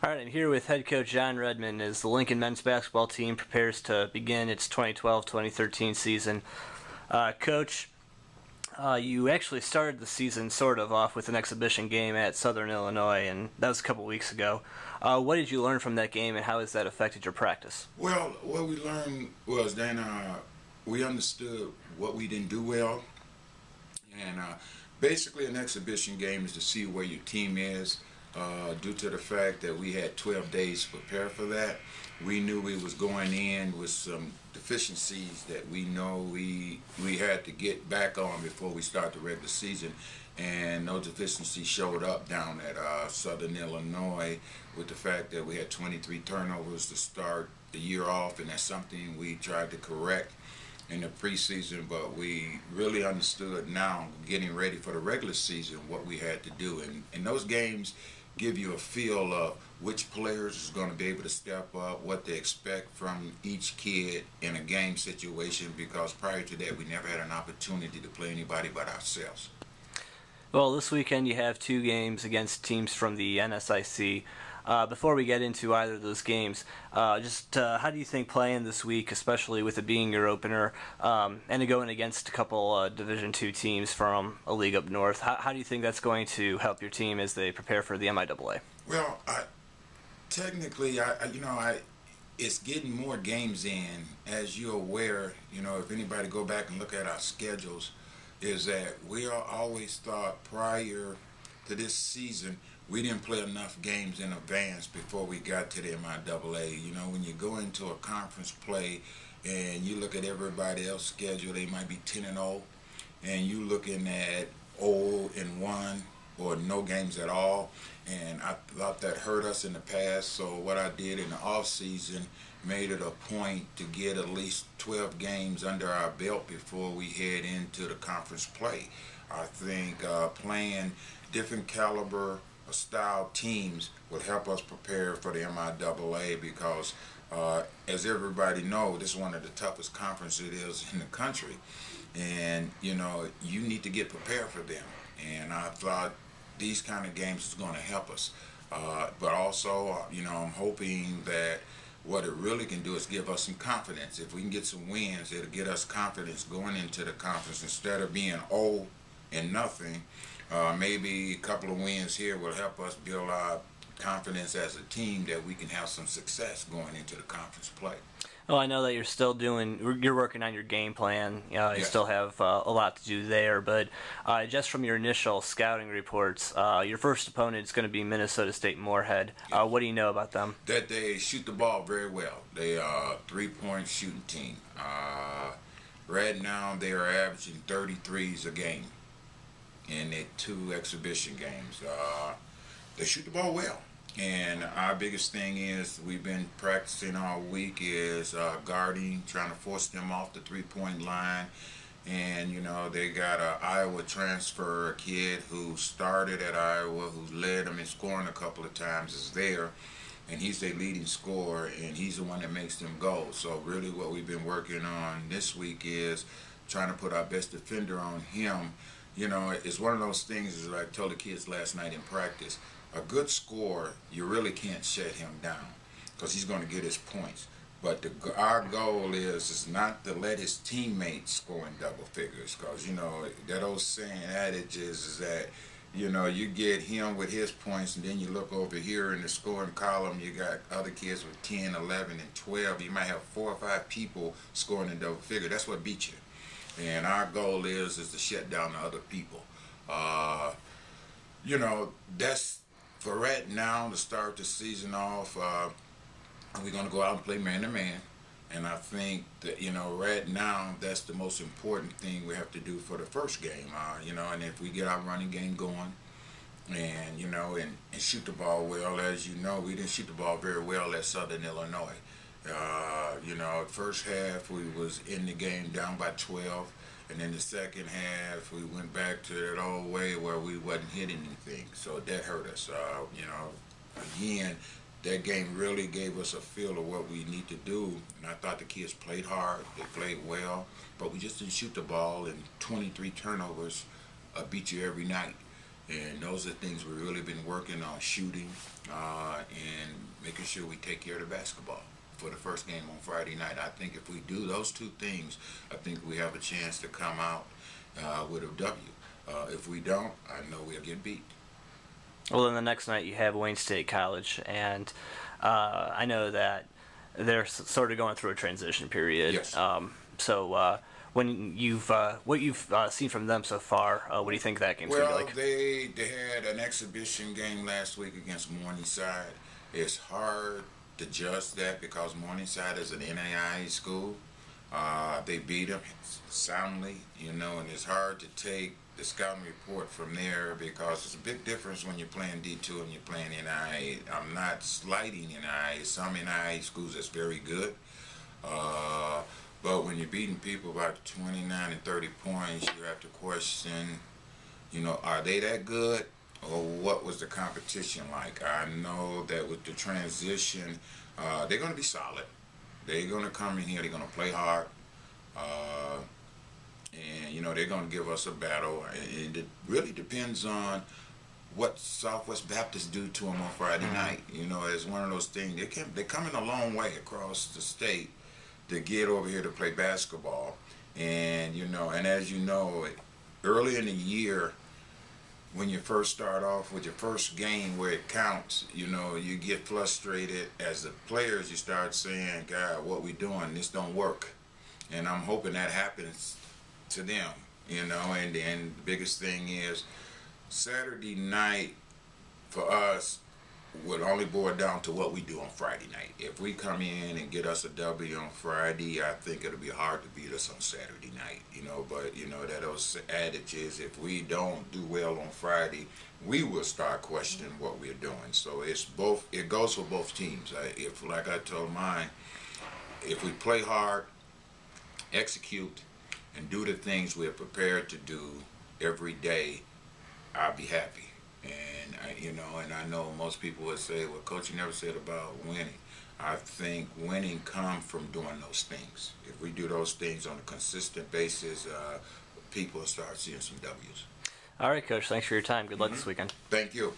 All right, I'm here with head coach John Redmond as the Lincoln men's basketball team prepares to begin its 2012-2013 season. Coach, you actually started the season sort of off with an exhibition game at Southern Illinois, and that was a couple weeks ago. What did you learn from that game, and how has that affected your practice? Well, what we learned was then we understood what we didn't do well, and basically an exhibition game is to see where your team is. Due to the fact that we had 12 days to prepare for that, we knew we was going in with some deficiencies that we know we had to get back on before we start the regular season, and those deficiencies showed up down at Southern Illinois with the fact that we had 23 turnovers to start the year off, and that's something we tried to correct in the preseason, but we really understood now, getting ready for the regular season, what we had to do. And those games give you a feel of which players is going to be able to step up, what they expect from each kid in a game situation, because prior to that we never had an opportunity to play anybody but ourselves. Well, this weekend you have two games against teams from the NSIC. Before we get into either of those games, how do you think playing this week, especially with it being your opener, and going against a couple Division II teams from a league up north, how do you think that's going to help your team as they prepare for the MIAA? Well, technically, it's getting more games in. As you're aware, if anybody go back and look at our schedules, is that we always thought prior to this season we didn't play enough games in advance before we got to the MIAA. When you go into a conference play and you look at everybody else's schedule, they might be 10-0, and you looking at 0-1 or no games at all. And I thought that hurt us in the past, so what I did in the off season made it a point to get at least 12 games under our belt before we head into the conference play. I think playing different caliber style teams will help us prepare for the MIAA, because as everybody knows, this is one of the toughest conferences it is in the country, and you need to get prepared for them. And I thought these kind of games is going to help us, but also I'm hoping that what it really can do is give us some confidence. If we can get some wins, it'll get us confidence going into the conference instead of being 0-0. Maybe a couple of wins here will help us build our confidence as a team that we can have some success going into the conference play. Well, I know that you're working on your game plan. You Yes. still have a lot to do there, but just from your initial scouting reports, your first opponent is going to be Minnesota State-Moorhead. Yes. What do you know about them? That they shoot the ball very well. They are a three-point shooting team. Right now they are averaging 33s a game in their two exhibition games. They shoot the ball well. And our biggest thing is we've been practicing all week is guarding, trying to force them off the three-point line. And they got an Iowa transfer, a kid who started at Iowa, who led them in scoring a couple of times, is there, and he's their leading scorer, and he's the one that makes them go. So really what we've been working on this week is trying to put our best defender on him. It's one of those things, as I told the kids last night in practice, a good scorer, you really can't shut him down because he's going to get his points. But our goal is not to let his teammates score in double figures, because, that old saying adage is that, you get him with his points, and then you look over here in the scoring column, you got other kids with 10, 11, and 12. You might have 4 or 5 people scoring in double figure. That's what beats you. And our goal is to shut down the other people. That's for right now to start the season off. We're going to go out and play man-to-man. And I think that, right now, that's the most important thing we have to do for the first game. And if we get our running game going and, and shoot the ball well, as you know, we didn't shoot the ball very well at Southern Illinois. First half we was in the game down by 12, and then the second half we went back to that old way where we wasn't hitting anything, so that hurt us. Again, that game really gave us a feel of what we need to do, and I thought the kids played hard, they played well, but we just didn't shoot the ball, and 23 turnovers beat you every night. And those are things we've really been working on, shooting and making sure we take care of the basketball for the first game on Friday night. I think if we do those two things, I think we have a chance to come out with a W. If we don't, I know we'll get beat. Well, then the next night you have Wayne State College, and I know that they're sort of going through a transition period. Yes. So when what you've seen from them so far, what do you think that game's going to be like? They had an exhibition game last week against Morningside. It's hard to judge that because Morningside is an NAIA school. They beat them soundly, and it's hard to take the scouting report from there because it's a big difference when you're playing D2 and you're playing NAIA. I'm not slighting NAIA. Some NAIA schools that's very good. But when you're beating people by 29 and 30 points, you have to question, are they that good? Or what was the competition like? I know that with the transition, they're going to be solid. They're going to come in here, they're going to play hard. And, they're going to give us a battle. And it really depends on what Southwest Baptist do to them on Friday night. It's one of those things. They're coming a long way across the state to get over here to play basketball. And, and as you know, early in the year, when you first start off with your first game where it counts, you get frustrated. As the players, you start saying, God, what we doing? This don't work. And I'm hoping that happens to them, and the biggest thing is Saturday night for us would only boil down to what we do on Friday night. If we come in and get us a W on Friday, I think it'll be hard to beat us on Saturday night, but that those adages, if we don't do well on Friday, we will start questioning what we're doing. So it goes for both teams. If, like I told mine, if we play hard, execute, and do the things we're prepared to do every day, I'll be happy. And I know most people would say, well, Coach, you never said about winning. I think winning comes from doing those things. If we do those things on a consistent basis, people will start seeing some W's. All right, Coach. Thanks for your time. Good luck this weekend. Thank you.